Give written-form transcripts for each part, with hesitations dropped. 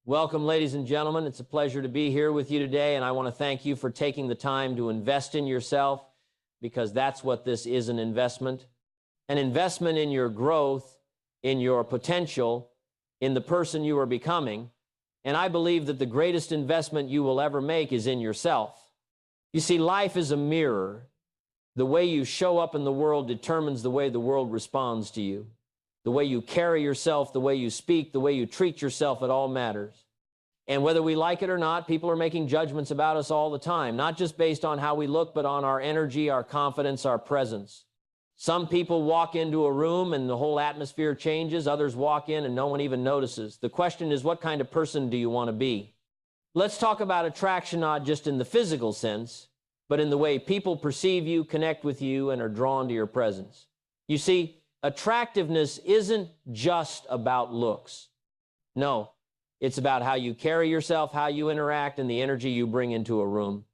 Welcome, ladies and gentlemen. It's a pleasure to be here with you today, and I want to thank you for taking the time to invest in yourself, because that's what this is, an investment in your growth, in your potential, in the person you are becoming. And I believe that the greatest investment you will ever make is in yourself. You see, life is a mirror. The way you show up in the world determines the way the world responds to you. The way you carry yourself, the way you speak, the way you treat yourself, it all matters. And whether we like it or not, people are making judgments about us all the time, not just based on how we look, but on our energy, our confidence, our presence. Some people walk into a room and the whole atmosphere changes. Others walk in and no one even notices. The question is, what kind of person do you want to be? Let's talk about attraction, not just in the physical sense, but in the way people perceive you, connect with you, and are drawn to your presence. You see, attractiveness isn't just about looks. No, it's about how you carry yourself, how you interact, and the energy you bring into a room.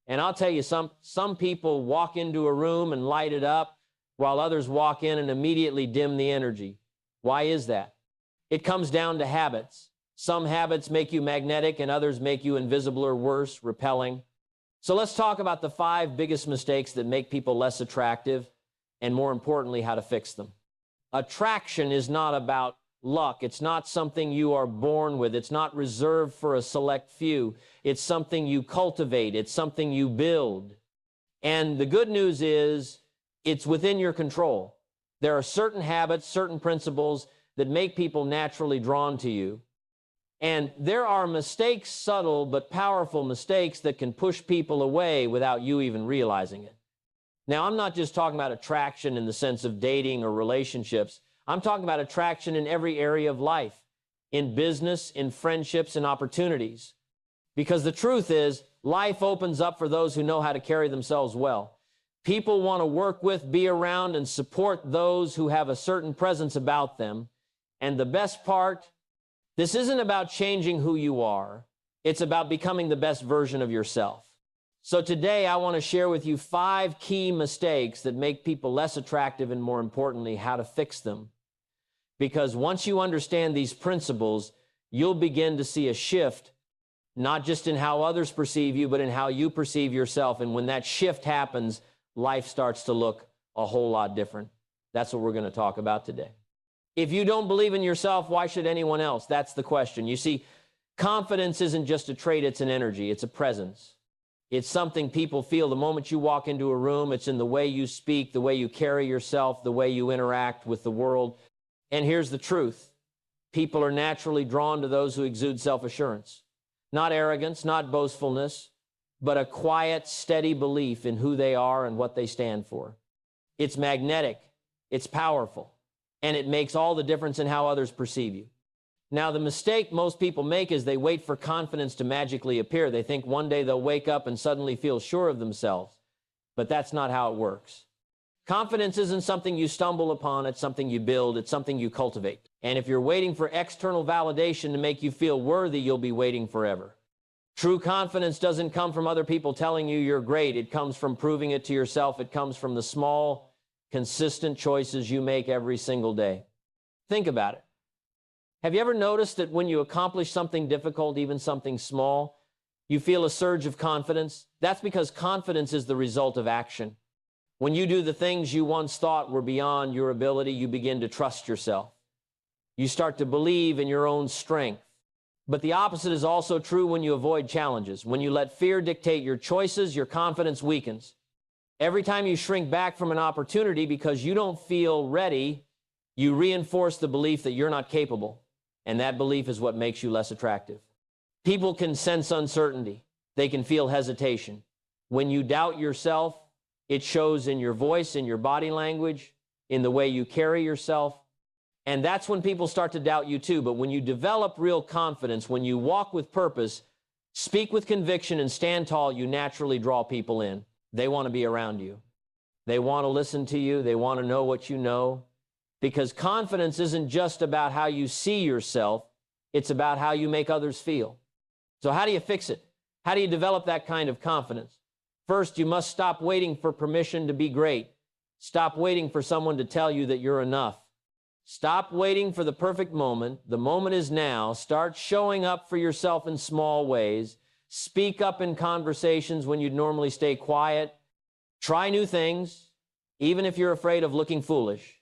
And I'll tell you, some people walk into a room and light it up, while others walk in and immediately dim the energy. Why is that? It comes down to habits. Some habits make you magnetic and others make you invisible or worse, repelling. So let's talk about the 5 biggest mistakes that make people less attractive, and more importantly, how to fix them. Attraction is not about luck. It's not something you are born with. It's not reserved for a select few. It's something you cultivate. It's something you build. And the good news is it's within your control. There are certain habits, certain principles that make people naturally drawn to you. And there are mistakes, subtle but powerful mistakes, that can push people away without you even realizing it. Now, I'm not just talking about attraction in the sense of dating or relationships. I'm talking about attraction in every area of life, in business, in friendships, and opportunities. Because the truth is, life opens up for those who know how to carry themselves well. People want to work with, be around, and support those who have a certain presence about them. And the best part, this isn't about changing who you are. It's about becoming the best version of yourself. So today I want to share with you 5 key mistakes that make people less attractive, and more importantly, how to fix them. Because once you understand these principles, you'll begin to see a shift, not just in how others perceive you, but in how you perceive yourself. And when that shift happens, life starts to look a whole lot different. That's what we're going to talk about today. If you don't believe in yourself, why should anyone else? That's the question. You see, confidence isn't just a trait, it's an energy, it's a presence. It's something people feel the moment you walk into a room. It's in the way you speak, the way you carry yourself, the way you interact with the world. And here's the truth. People are naturally drawn to those who exude self-assurance. Not arrogance, not boastfulness, but a quiet, steady belief in who they are and what they stand for. It's magnetic, it's powerful, and it makes all the difference in how others perceive you. Now, the mistake most people make is they wait for confidence to magically appear. They think one day they'll wake up and suddenly feel sure of themselves. But that's not how it works. Confidence isn't something you stumble upon. It's something you build. It's something you cultivate. And if you're waiting for external validation to make you feel worthy, you'll be waiting forever. True confidence doesn't come from other people telling you you're great. It comes from proving it to yourself. It comes from the small, consistent choices you make every single day. Think about it. Have you ever noticed that when you accomplish something difficult, even something small, you feel a surge of confidence? That's because confidence is the result of action. When you do the things you once thought were beyond your ability, you begin to trust yourself. You start to believe in your own strength. But the opposite is also true when you avoid challenges. When you let fear dictate your choices, your confidence weakens. Every time you shrink back from an opportunity because you don't feel ready, you reinforce the belief that you're not capable. And that belief is what makes you less attractive. People can sense uncertainty. They can feel hesitation. When you doubt yourself, it shows in your voice, in your body language, in the way you carry yourself. And that's when people start to doubt you too. But when you develop real confidence, when you walk with purpose, speak with conviction, and stand tall, you naturally draw people in. They want to be around you. They want to listen to you. They want to know what you know. Because confidence isn't just about how you see yourself. It's about how you make others feel. So how do you fix it? How do you develop that kind of confidence? First, you must stop waiting for permission to be great. Stop waiting for someone to tell you that you're enough. Stop waiting for the perfect moment. The moment is now. Start showing up for yourself in small ways. Speak up in conversations when you'd normally stay quiet. Try new things, even if you're afraid of looking foolish.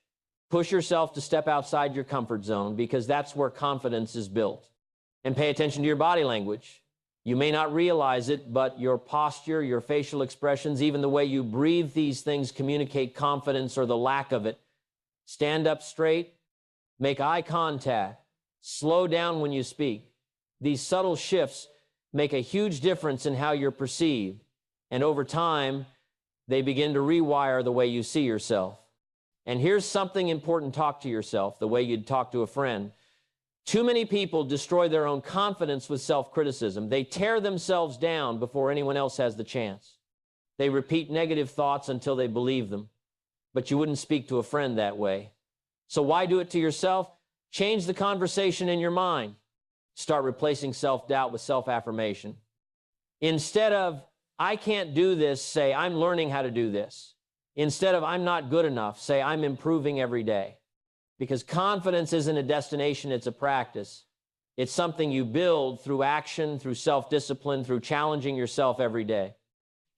Push yourself to step outside your comfort zone, because that's where confidence is built. And pay attention to your body language. You may not realize it, but your posture, your facial expressions, even the way you breathe, these things communicate confidence or the lack of it. Stand up straight. Make eye contact. Slow down when you speak. These subtle shifts make a huge difference in how you're perceived. And over time, they begin to rewire the way you see yourself. And here's something important: talk to yourself the way you'd talk to a friend. Too many people destroy their own confidence with self-criticism. They tear themselves down before anyone else has the chance. They repeat negative thoughts until they believe them. But you wouldn't speak to a friend that way. So why do it to yourself? Change the conversation in your mind. Start replacing self-doubt with self-affirmation. Instead of, I can't do this, say, I'm learning how to do this. Instead of, I'm not good enough, say, I'm improving every day. Because confidence isn't a destination, it's a practice. It's something you build through action, through self-discipline, through challenging yourself every day.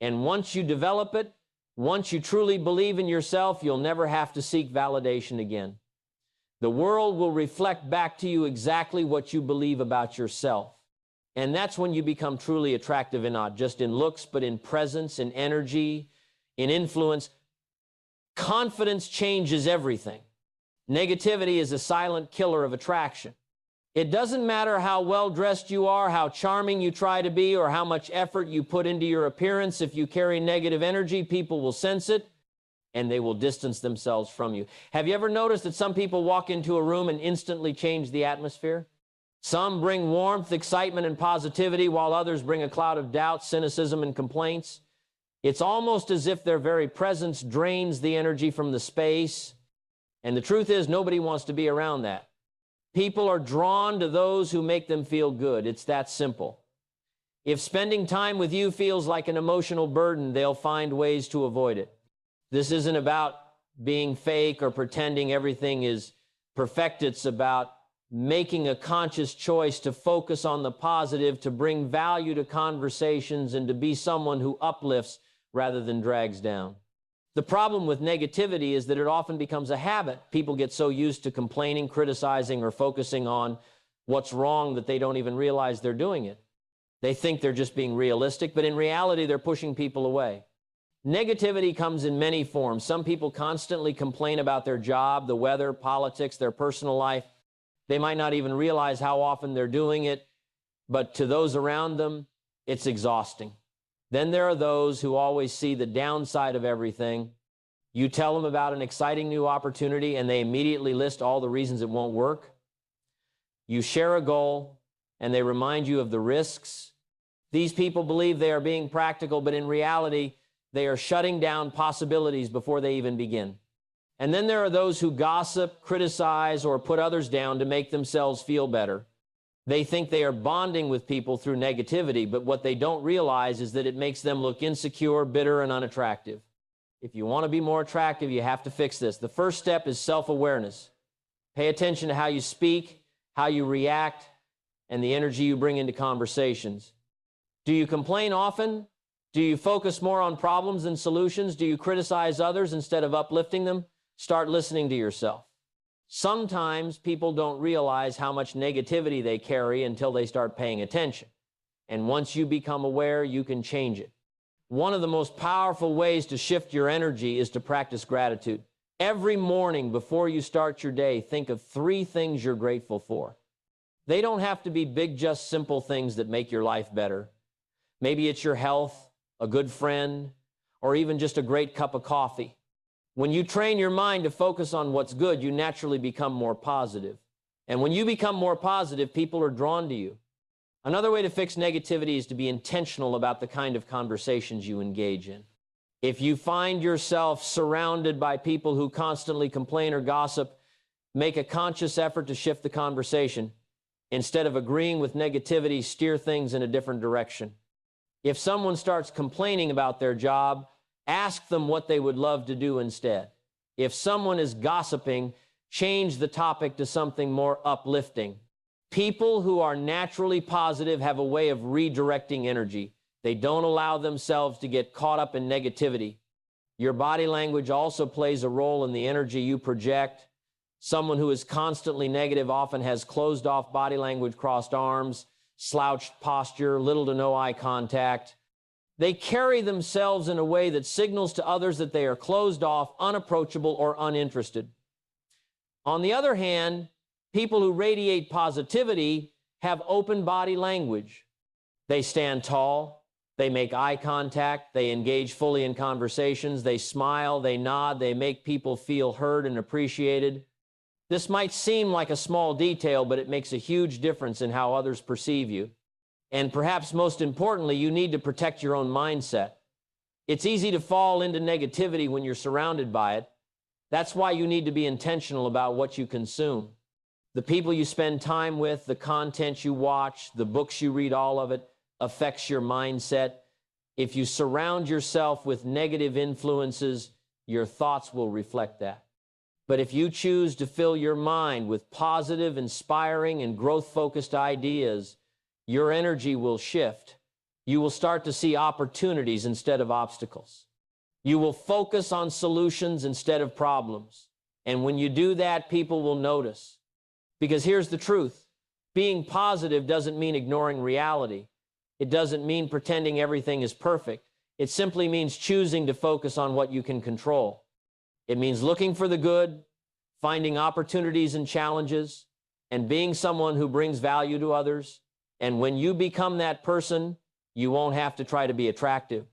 And once you develop it, once you truly believe in yourself, you'll never have to seek validation again. The world will reflect back to you exactly what you believe about yourself. And that's when you become truly attractive, and not just in looks, but in presence, in energy, in influence. Confidence changes everything. Negativity is a silent killer of attraction. It doesn't matter how well-dressed you are, how charming you try to be, or how much effort you put into your appearance. If you carry negative energy, people will sense it, and they will distance themselves from you. Have you ever noticed that some people walk into a room and instantly change the atmosphere? Some bring warmth, excitement, and positivity, while others bring a cloud of doubt, cynicism, and complaints. It's almost as if their very presence drains the energy from the space. And the truth is, nobody wants to be around that. People are drawn to those who make them feel good. It's that simple. If spending time with you feels like an emotional burden, they'll find ways to avoid it. This isn't about being fake or pretending everything is perfect. It's about making a conscious choice to focus on the positive, to bring value to conversations, and to be someone who uplifts rather than drags down. The problem with negativity is that it often becomes a habit. People get so used to complaining, criticizing, or focusing on what's wrong that they don't even realize they're doing it. They think they're just being realistic, but in reality, they're pushing people away. Negativity comes in many forms. Some people constantly complain about their job, the weather, politics, their personal life. They might not even realize how often they're doing it, but to those around them, it's exhausting. Then there are those who always see the downside of everything. You tell them about an exciting new opportunity, and they immediately list all the reasons it won't work. You share a goal, and they remind you of the risks. These people believe they are being practical, but in reality, they are shutting down possibilities before they even begin. And then there are those who gossip, criticize, or put others down to make themselves feel better. They think they are bonding with people through negativity, but what they don't realize is that it makes them look insecure, bitter, and unattractive. If you want to be more attractive, you have to fix this. The first step is self-awareness. Pay attention to how you speak, how you react, and the energy you bring into conversations. Do you complain often? Do you focus more on problems than solutions? Do you criticize others instead of uplifting them? Start listening to yourself. Sometimes people don't realize how much negativity they carry until they start paying attention. And once you become aware, you can change it. One of the most powerful ways to shift your energy is to practice gratitude. Every morning before you start your day, think of 3 things you're grateful for. They don't have to be big, just simple things that make your life better. Maybe it's your health, a good friend, or even just a great cup of coffee. When you train your mind to focus on what's good, you naturally become more positive. And when you become more positive, people are drawn to you. Another way to fix negativity is to be intentional about the kind of conversations you engage in. If you find yourself surrounded by people who constantly complain or gossip, make a conscious effort to shift the conversation. Instead of agreeing with negativity, steer things in a different direction. If someone starts complaining about their job, ask them what they would love to do instead. If someone is gossiping, change the topic to something more uplifting. People who are naturally positive have a way of redirecting energy. They don't allow themselves to get caught up in negativity. Your body language also plays a role in the energy you project. Someone who is constantly negative often has closed-off body language, crossed arms, slouched posture, little to no eye contact. They carry themselves in a way that signals to others that they are closed off, unapproachable, or uninterested. On the other hand, people who radiate positivity have open body language. They stand tall, they make eye contact, they engage fully in conversations, they smile, they nod, they make people feel heard and appreciated. This might seem like a small detail, but it makes a huge difference in how others perceive you. And perhaps most importantly, you need to protect your own mindset. It's easy to fall into negativity when you're surrounded by it. That's why you need to be intentional about what you consume. The people you spend time with, the content you watch, the books you read, all of it affects your mindset. If you surround yourself with negative influences, your thoughts will reflect that. But if you choose to fill your mind with positive, inspiring, and growth-focused ideas, your energy will shift. You will start to see opportunities instead of obstacles. You will focus on solutions instead of problems. And when you do that, people will notice. Because here's the truth. Being positive doesn't mean ignoring reality. It doesn't mean pretending everything is perfect. It simply means choosing to focus on what you can control. It means looking for the good, finding opportunities and challenges, and being someone who brings value to others. And when you become that person, you won't have to try to be attractive.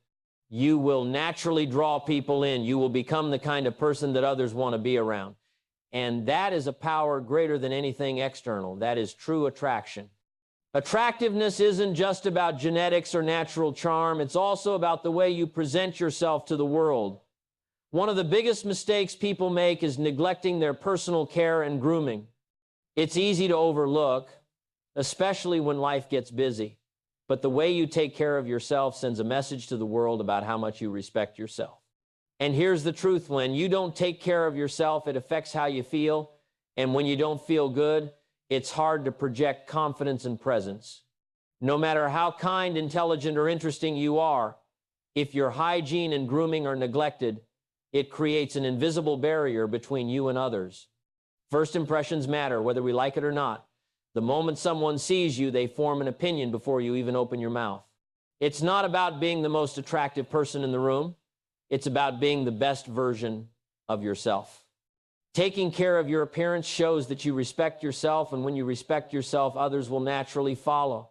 You will naturally draw people in. You will become the kind of person that others want to be around. And that is a power greater than anything external. That is true attraction. Attractiveness isn't just about genetics or natural charm. It's also about the way you present yourself to the world. One of the biggest mistakes people make is neglecting their personal care and grooming. It's easy to overlook, especially when life gets busy. But the way you take care of yourself sends a message to the world about how much you respect yourself. And here's the truth, when you don't take care of yourself, it affects how you feel. And when you don't feel good, it's hard to project confidence and presence. No matter how kind, intelligent, or interesting you are, if your hygiene and grooming are neglected, it creates an invisible barrier between you and others. First impressions matter, whether we like it or not. The moment someone sees you, they form an opinion before you even open your mouth. It's not about being the most attractive person in the room. It's about being the best version of yourself. Taking care of your appearance shows that you respect yourself, and when you respect yourself, others will naturally follow.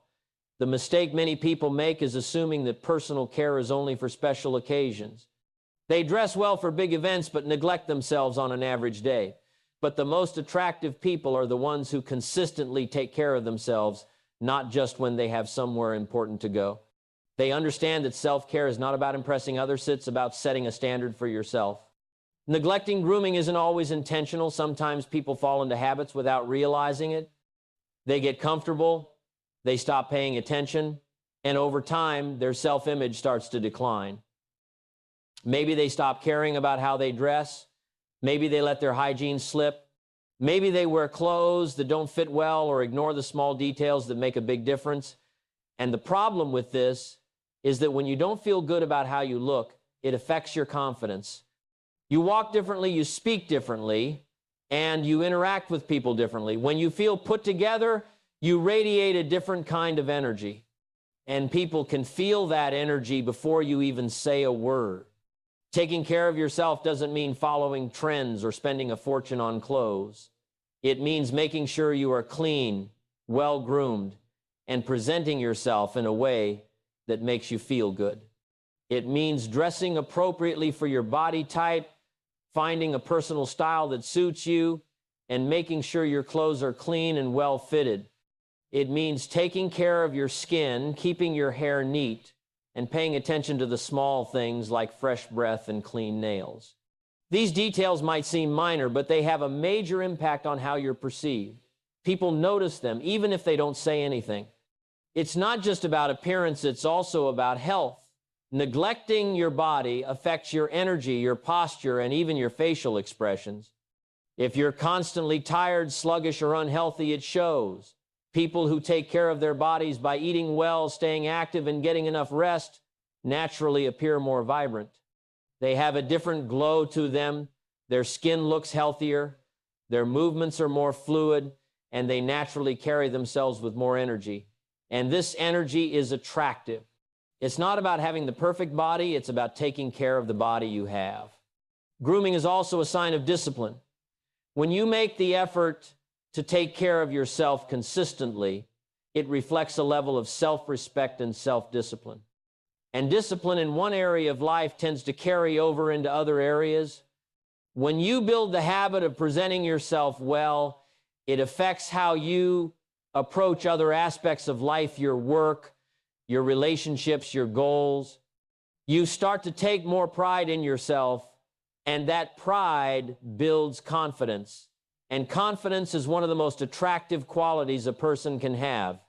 The mistake many people make is assuming that personal care is only for special occasions. They dress well for big events but neglect themselves on an average day. But the most attractive people are the ones who consistently take care of themselves, not just when they have somewhere important to go. They understand that self-care is not about impressing others, it's about setting a standard for yourself. Neglecting grooming isn't always intentional. Sometimes people fall into habits without realizing it. They get comfortable, they stop paying attention, and over time, their self-image starts to decline. Maybe they stop caring about how they dress. Maybe they let their hygiene slip. Maybe they wear clothes that don't fit well or ignore the small details that make a big difference. And the problem with this is that when you don't feel good about how you look, it affects your confidence. You walk differently, you speak differently, and you interact with people differently. When you feel put together, you radiate a different kind of energy. And people can feel that energy before you even say a word. Taking care of yourself doesn't mean following trends or spending a fortune on clothes. It means making sure you are clean, well-groomed, and presenting yourself in a way that makes you feel good. It means dressing appropriately for your body type, finding a personal style that suits you, and making sure your clothes are clean and well-fitted. It means taking care of your skin, keeping your hair neat, and paying attention to the small things like fresh breath and clean nails. These details might seem minor, but they have a major impact on how you're perceived. People notice them, even if they don't say anything. It's not just about appearance, it's also about health. Neglecting your body affects your energy, your posture, and even your facial expressions. If you're constantly tired, sluggish, or unhealthy, it shows. People who take care of their bodies by eating well, staying active, and getting enough rest naturally appear more vibrant. They have a different glow to them. Their skin looks healthier. Their movements are more fluid, and they naturally carry themselves with more energy. And this energy is attractive. It's not about having the perfect body. It's about taking care of the body you have. Grooming is also a sign of discipline. When you make the effort to take care of yourself consistently, it reflects a level of self-respect and self-discipline. And discipline in one area of life tends to carry over into other areas. When you build the habit of presenting yourself well, it affects how you approach other aspects of life, your work, your relationships, your goals. You start to take more pride in yourself, and that pride builds confidence. And confidence is one of the most attractive qualities a person can have.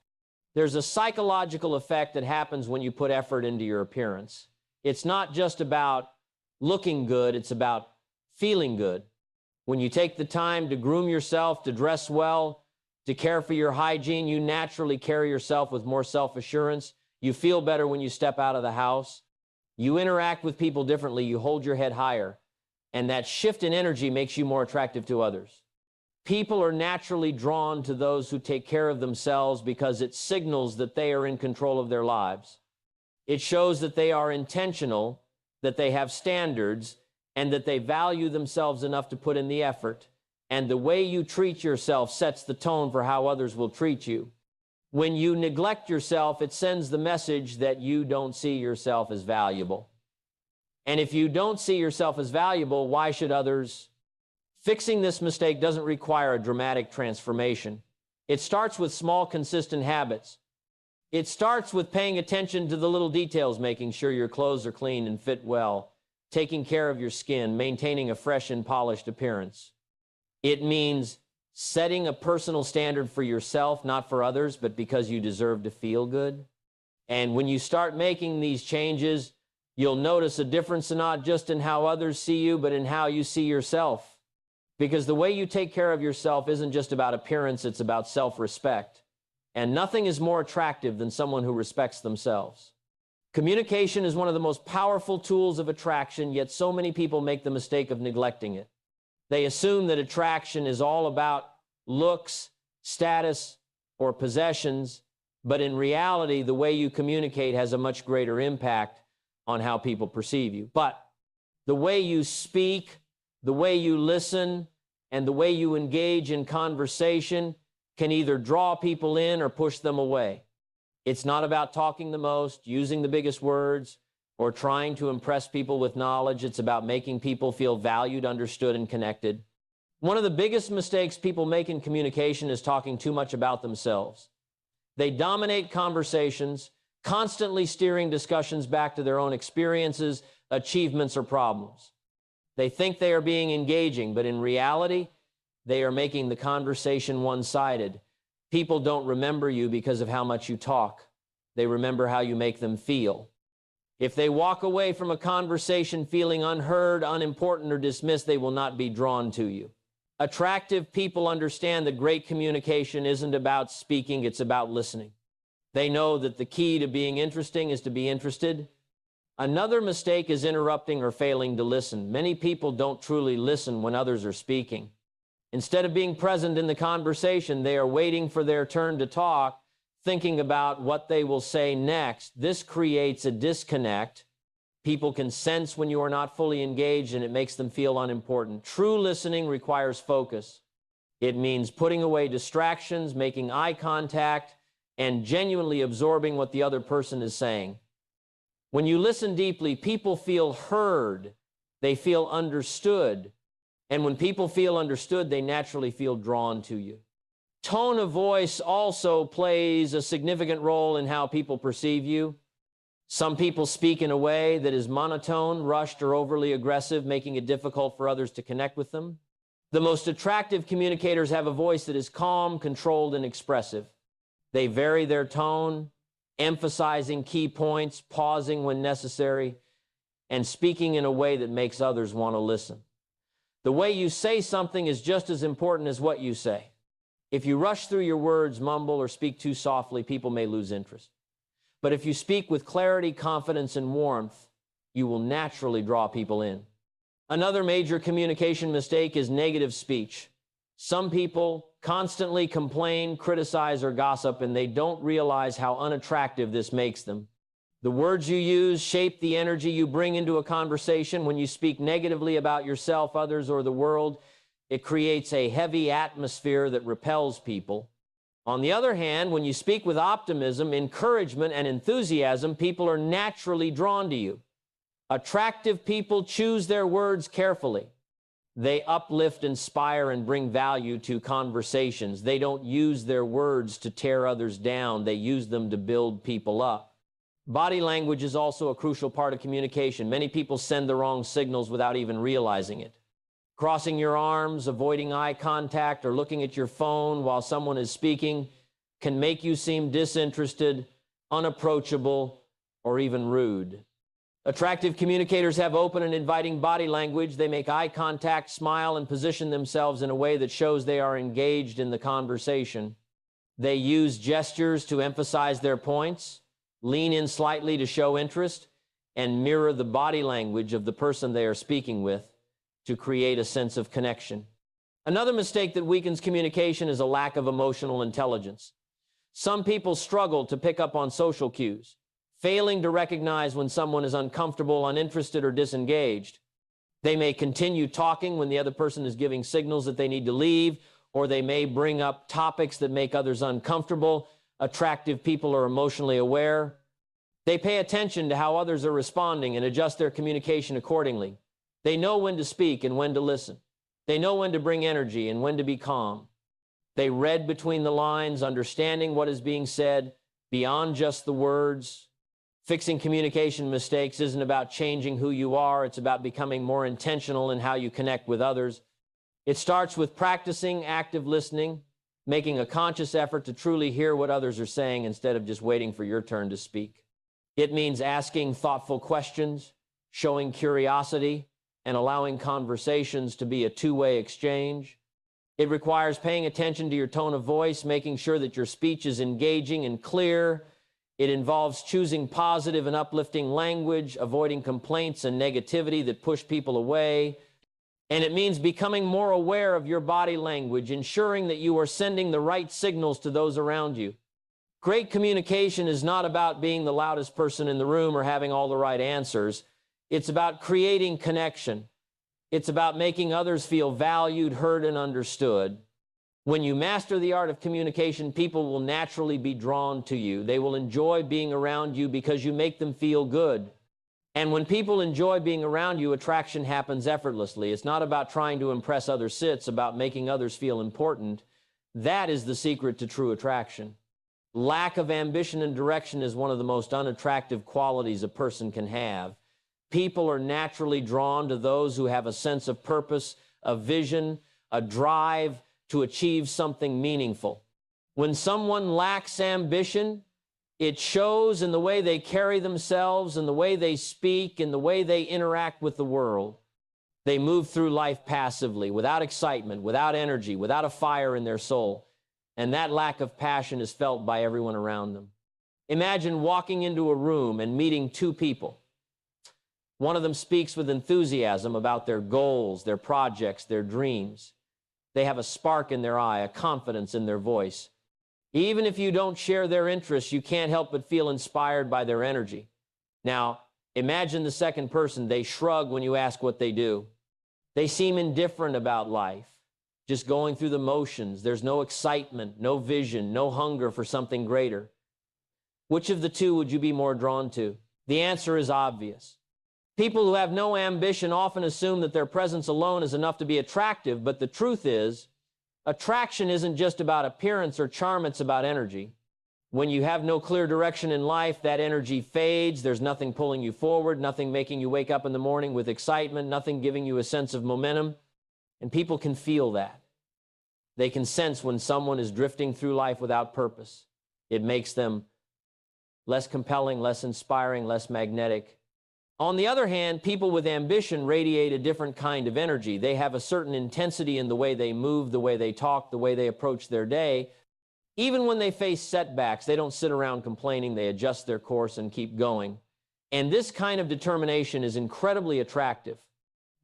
There's a psychological effect that happens when you put effort into your appearance. It's not just about looking good, it's about feeling good. When you take the time to groom yourself, to dress well, to care for your hygiene, you naturally carry yourself with more self-assurance. You feel better when you step out of the house. You interact with people differently. You hold your head higher. And that shift in energy makes you more attractive to others. People are naturally drawn to those who take care of themselves because it signals that they are in control of their lives. It shows that they are intentional, that they have standards, and that they value themselves enough to put in the effort. And the way you treat yourself sets the tone for how others will treat you. When you neglect yourself, it sends the message that you don't see yourself as valuable. And if you don't see yourself as valuable, why should others? Fixing this mistake doesn't require a dramatic transformation. It starts with small, consistent habits. It starts with paying attention to the little details, making sure your clothes are clean and fit well, taking care of your skin, maintaining a fresh and polished appearance. It means setting a personal standard for yourself, not for others, but because you deserve to feel good. And when you start making these changes, you'll notice a difference not just in how others see you, but in how you see yourself. Because the way you take care of yourself isn't just about appearance, it's about self-respect. And nothing is more attractive than someone who respects themselves. Communication is one of the most powerful tools of attraction, yet so many people make the mistake of neglecting it. They assume that attraction is all about looks, status, or possessions, but in reality, the way you communicate has a much greater impact on how people perceive you. But the way you speak, the way you listen, and the way you engage in conversation can either draw people in or push them away. It's not about talking the most, using the biggest words, or trying to impress people with knowledge. It's about making people feel valued, understood, and connected. One of the biggest mistakes people make in communication is talking too much about themselves. They dominate conversations, constantly steering discussions back to their own experiences, achievements, or problems. They think they are being engaging, but in reality, they are making the conversation one-sided. People don't remember you because of how much you talk. They remember how you make them feel. If they walk away from a conversation feeling unheard, unimportant, or dismissed, they will not be drawn to you. Attractive people understand that great communication isn't about speaking, it's about listening. They know that the key to being interesting is to be interested. Another mistake is interrupting or failing to listen. Many people don't truly listen when others are speaking. Instead of being present in the conversation, they are waiting for their turn to talk, thinking about what they will say next. This creates a disconnect. People can sense when you are not fully engaged, and it makes them feel unimportant. True listening requires focus. It means putting away distractions, making eye contact, and genuinely absorbing what the other person is saying. When you listen deeply, people feel heard. They feel understood. And when people feel understood, they naturally feel drawn to you. Tone of voice also plays a significant role in how people perceive you. Some people speak in a way that is monotone, rushed, or overly aggressive, making it difficult for others to connect with them. The most attractive communicators have a voice that is calm, controlled, and expressive. They vary their tone, emphasizing key points, pausing when necessary, and speaking in a way that makes others want to listen. The way you say something is just as important as what you say. If you rush through your words, mumble, or speak too softly, people may lose interest. But if you speak with clarity, confidence, and warmth, you will naturally draw people in. Another major communication mistake is negative speech. Some people constantly complain, criticize, or gossip, and they don't realize how unattractive this makes them. The words you use shape the energy you bring into a conversation. When you speak negatively about yourself, others, or the world, it creates a heavy atmosphere that repels people. On the other hand, when you speak with optimism, encouragement, and enthusiasm, people are naturally drawn to you. Attractive people choose their words carefully. They uplift, inspire, and bring value to conversations. They don't use their words to tear others down. They use them to build people up. Body language is also a crucial part of communication. Many people send the wrong signals without even realizing it. Crossing your arms, avoiding eye contact, or looking at your phone while someone is speaking can make you seem disinterested, unapproachable, or even rude. Attractive communicators have open and inviting body language. They make eye contact, smile, and position themselves in a way that shows they are engaged in the conversation. They use gestures to emphasize their points, lean in slightly to show interest, and mirror the body language of the person they are speaking with to create a sense of connection. Another mistake that weakens communication is a lack of emotional intelligence. Some people struggle to pick up on social cues, failing to recognize when someone is uncomfortable, uninterested, or disengaged. They may continue talking when the other person is giving signals that they need to leave, or they may bring up topics that make others uncomfortable. Attractive people are emotionally aware. They pay attention to how others are responding and adjust their communication accordingly. They know when to speak and when to listen. They know when to bring energy and when to be calm. They read between the lines, understanding what is being said beyond just the words. Fixing communication mistakes isn't about changing who you are. It's about becoming more intentional in how you connect with others. It starts with practicing active listening, making a conscious effort to truly hear what others are saying instead of just waiting for your turn to speak. It means asking thoughtful questions, showing curiosity, and allowing conversations to be a two-way exchange. It requires paying attention to your tone of voice, making sure that your speech is engaging and clear. It involves choosing positive and uplifting language, avoiding complaints and negativity that push people away. And it means becoming more aware of your body language, ensuring that you are sending the right signals to those around you. Great communication is not about being the loudest person in the room or having all the right answers. It's about creating connection. It's about making others feel valued, heard, and understood. When you master the art of communication, people will naturally be drawn to you. They will enjoy being around you because you make them feel good. And when people enjoy being around you, attraction happens effortlessly. It's not about trying to impress others. It's about making others feel important. That is the secret to true attraction. Lack of ambition and direction is one of the most unattractive qualities a person can have. People are naturally drawn to those who have a sense of purpose, a vision, a drive to achieve something meaningful. When someone lacks ambition, it shows in the way they carry themselves, in the way they speak, in the way they interact with the world. They move through life passively, without excitement, without energy, without a fire in their soul. And that lack of passion is felt by everyone around them. Imagine walking into a room and meeting two people. One of them speaks with enthusiasm about their goals, their projects, their dreams. They have a spark in their eye, a confidence in their voice. Even if you don't share their interests, you can't help but feel inspired by their energy. Now, imagine the second person. They shrug when you ask what they do. They seem indifferent about life, just going through the motions. There's no excitement, no vision, no hunger for something greater. Which of the two would you be more drawn to? The answer is obvious. People who have no ambition often assume that their presence alone is enough to be attractive, but the truth is, attraction isn't just about appearance or charm, it's about energy. When you have no clear direction in life, that energy fades. There's nothing pulling you forward, nothing making you wake up in the morning with excitement, nothing giving you a sense of momentum. And people can feel that. They can sense when someone is drifting through life without purpose. It makes them less compelling, less inspiring, less magnetic. On the other hand, people with ambition radiate a different kind of energy. They have a certain intensity in the way they move, the way they talk, the way they approach their day. Even when they face setbacks, they don't sit around complaining. They adjust their course and keep going. And this kind of determination is incredibly attractive.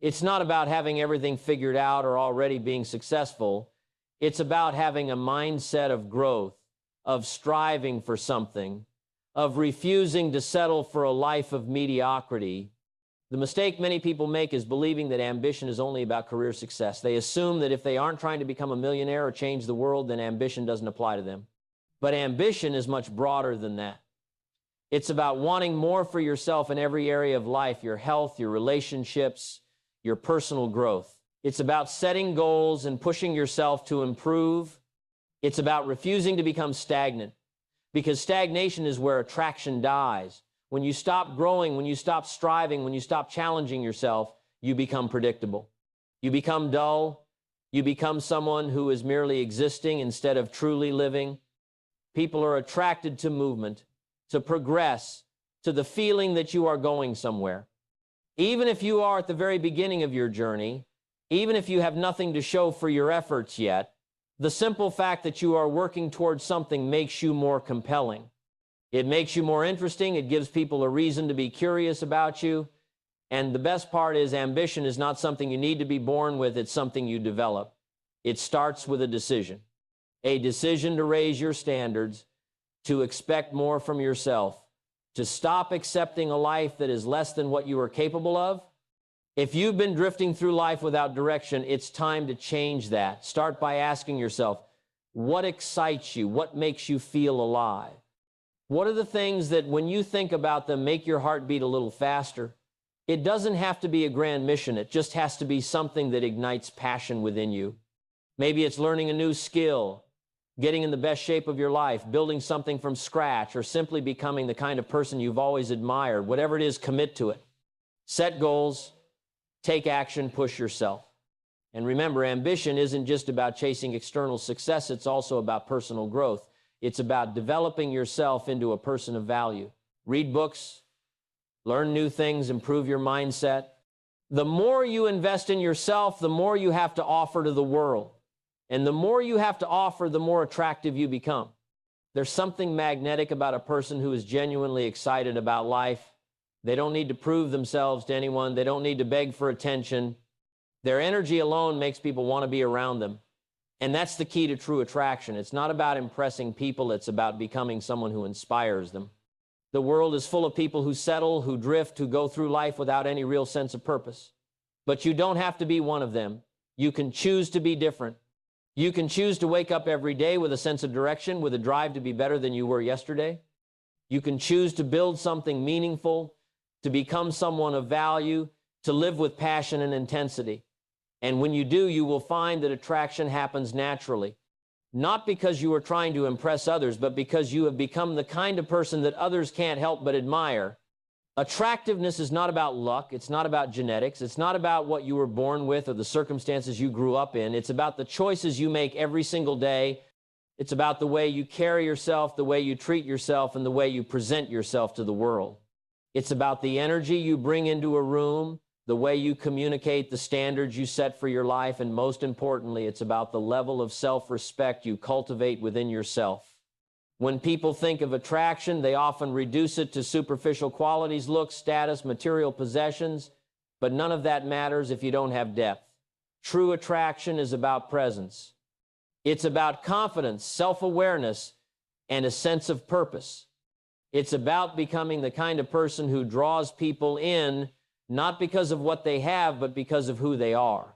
It's not about having everything figured out or already being successful. It's about having a mindset of growth, of striving for something, of refusing to settle for a life of mediocrity. The mistake many people make is believing that ambition is only about career success. They assume that if they aren't trying to become a millionaire or change the world, then ambition doesn't apply to them. But ambition is much broader than that. It's about wanting more for yourself in every area of life, your health, your relationships, your personal growth. It's about setting goals and pushing yourself to improve. It's about refusing to become stagnant, because stagnation is where attraction dies. When you stop growing, when you stop striving, when you stop challenging yourself, you become predictable. You become dull. You become someone who is merely existing instead of truly living. People are attracted to movement, to progress, to the feeling that you are going somewhere. Even if you are at the very beginning of your journey, even if you have nothing to show for your efforts yet, the simple fact that you are working towards something makes you more compelling. It makes you more interesting. It gives people a reason to be curious about you. And the best part is, ambition is not something you need to be born with. It's something you develop. It starts with a decision to raise your standards, to expect more from yourself, to stop accepting a life that is less than what you are capable of. If you've been drifting through life without direction, it's time to change that. Start by asking yourself, what excites you? What makes you feel alive? What are the things that, when you think about them, make your heart beat a little faster? It doesn't have to be a grand mission. It just has to be something that ignites passion within you. Maybe it's learning a new skill, getting in the best shape of your life, building something from scratch, or simply becoming the kind of person you've always admired. Whatever it is, commit to it. Set goals, take action, push yourself. And remember, ambition isn't just about chasing external success. It's also about personal growth. It's about developing yourself into a person of value. Read books, learn new things, improve your mindset. The more you invest in yourself, the more you have to offer to the world. And the more you have to offer, the more attractive you become. There's something magnetic about a person who is genuinely excited about life. They don't need to prove themselves to anyone. They don't need to beg for attention. Their energy alone makes people want to be around them. And that's the key to true attraction. It's not about impressing people. It's about becoming someone who inspires them. The world is full of people who settle, who drift, who go through life without any real sense of purpose. But you don't have to be one of them. You can choose to be different. You can choose to wake up every day with a sense of direction, with a drive to be better than you were yesterday. You can choose to build something meaningful, to become someone of value, to live with passion and intensity. And when you do, you will find that attraction happens naturally. Not because you are trying to impress others, but because you have become the kind of person that others can't help but admire. Attractiveness is not about luck. It's not about genetics. It's not about what you were born with or the circumstances you grew up in. It's about the choices you make every single day. It's about the way you carry yourself, the way you treat yourself, and the way you present yourself to the world. It's about the energy you bring into a room, the way you communicate, the standards you set for your life, and most importantly, it's about the level of self-respect you cultivate within yourself. When people think of attraction, they often reduce it to superficial qualities, looks, status, material possessions, but none of that matters if you don't have depth. True attraction is about presence. It's about confidence, self-awareness, and a sense of purpose. It's about becoming the kind of person who draws people in, not because of what they have, but because of who they are.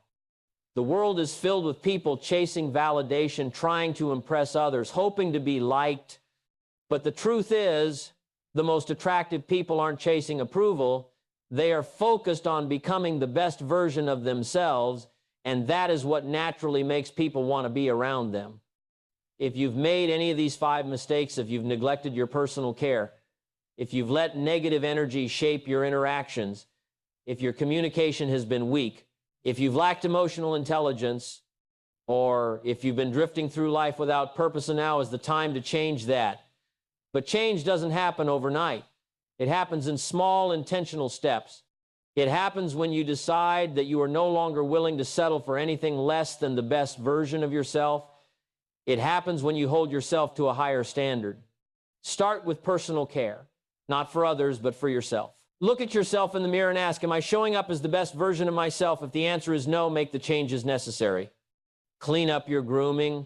The world is filled with people chasing validation, trying to impress others, hoping to be liked. But the truth is, the most attractive people aren't chasing approval. They are focused on becoming the best version of themselves, and that is what naturally makes people want to be around them. If you've made any of these 5 mistakes, if you've neglected your personal care, if you've let negative energy shape your interactions, if your communication has been weak, if you've lacked emotional intelligence, or if you've been drifting through life without purpose, and now is the time to change that. But change doesn't happen overnight. It happens in small, intentional steps. It happens when you decide that you are no longer willing to settle for anything less than the best version of yourself. It happens when you hold yourself to a higher standard. Start with personal care, not for others, but for yourself. Look at yourself in the mirror and ask, am I showing up as the best version of myself? If the answer is no, make the changes necessary. Clean up your grooming,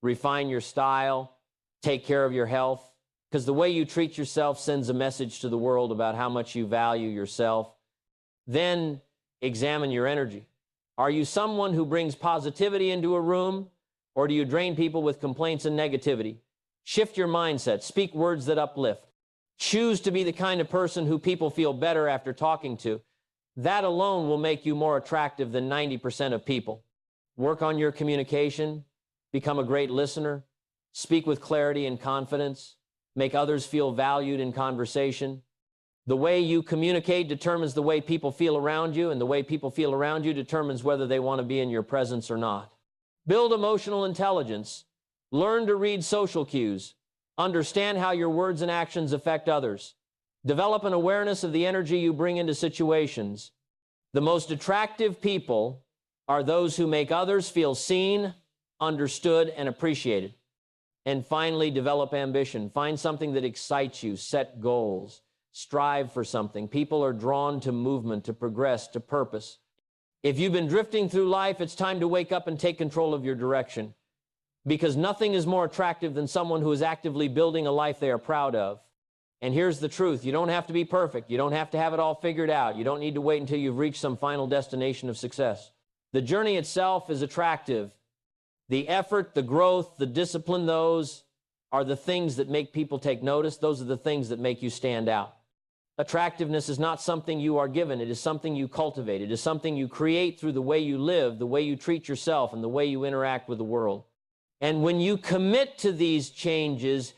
refine your style, take care of your health, because the way you treat yourself sends a message to the world about how much you value yourself. Then examine your energy. Are you someone who brings positivity into a room, or do you drain people with complaints and negativity? Shift your mindset. Speak words that uplift. Choose to be the kind of person who people feel better after talking to. That alone will make you more attractive than 90% of people. Work on your communication. Become a great listener. Speak with clarity and confidence. Make others feel valued in conversation. The way you communicate determines the way people feel around you, and the way people feel around you determines whether they want to be in your presence or not. Build emotional intelligence. Learn to read social cues. Understand how your words and actions affect others. Develop an awareness of the energy you bring into situations. The most attractive people are those who make others feel seen, understood, and appreciated. And finally, develop ambition. Find something that excites you. Set goals. Strive for something. People are drawn to movement, to progress, to purpose. If you've been drifting through life, it's time to wake up and take control of your direction. Because nothing is more attractive than someone who is actively building a life they are proud of. And here's the truth. You don't have to be perfect. You don't have to have it all figured out. You don't need to wait until you've reached some final destination of success. The journey itself is attractive. The effort, the growth, the discipline, those are the things that make people take notice. Those are the things that make you stand out. Attractiveness is not something you are given. It is something you cultivate. It is something you create through the way you live, the way you treat yourself, and the way you interact with the world. And when you commit to these changes,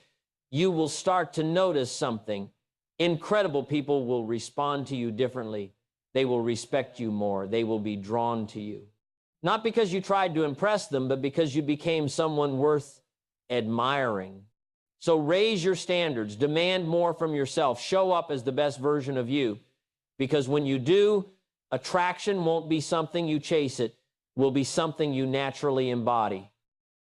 you will start to notice something. Incredible people will respond to you differently. They will respect you more. They will be drawn to you. Not because you tried to impress them, but because you became someone worth admiring. So raise your standards, demand more from yourself, show up as the best version of you. Because when you do, attraction won't be something you chase, it will be something you naturally embody.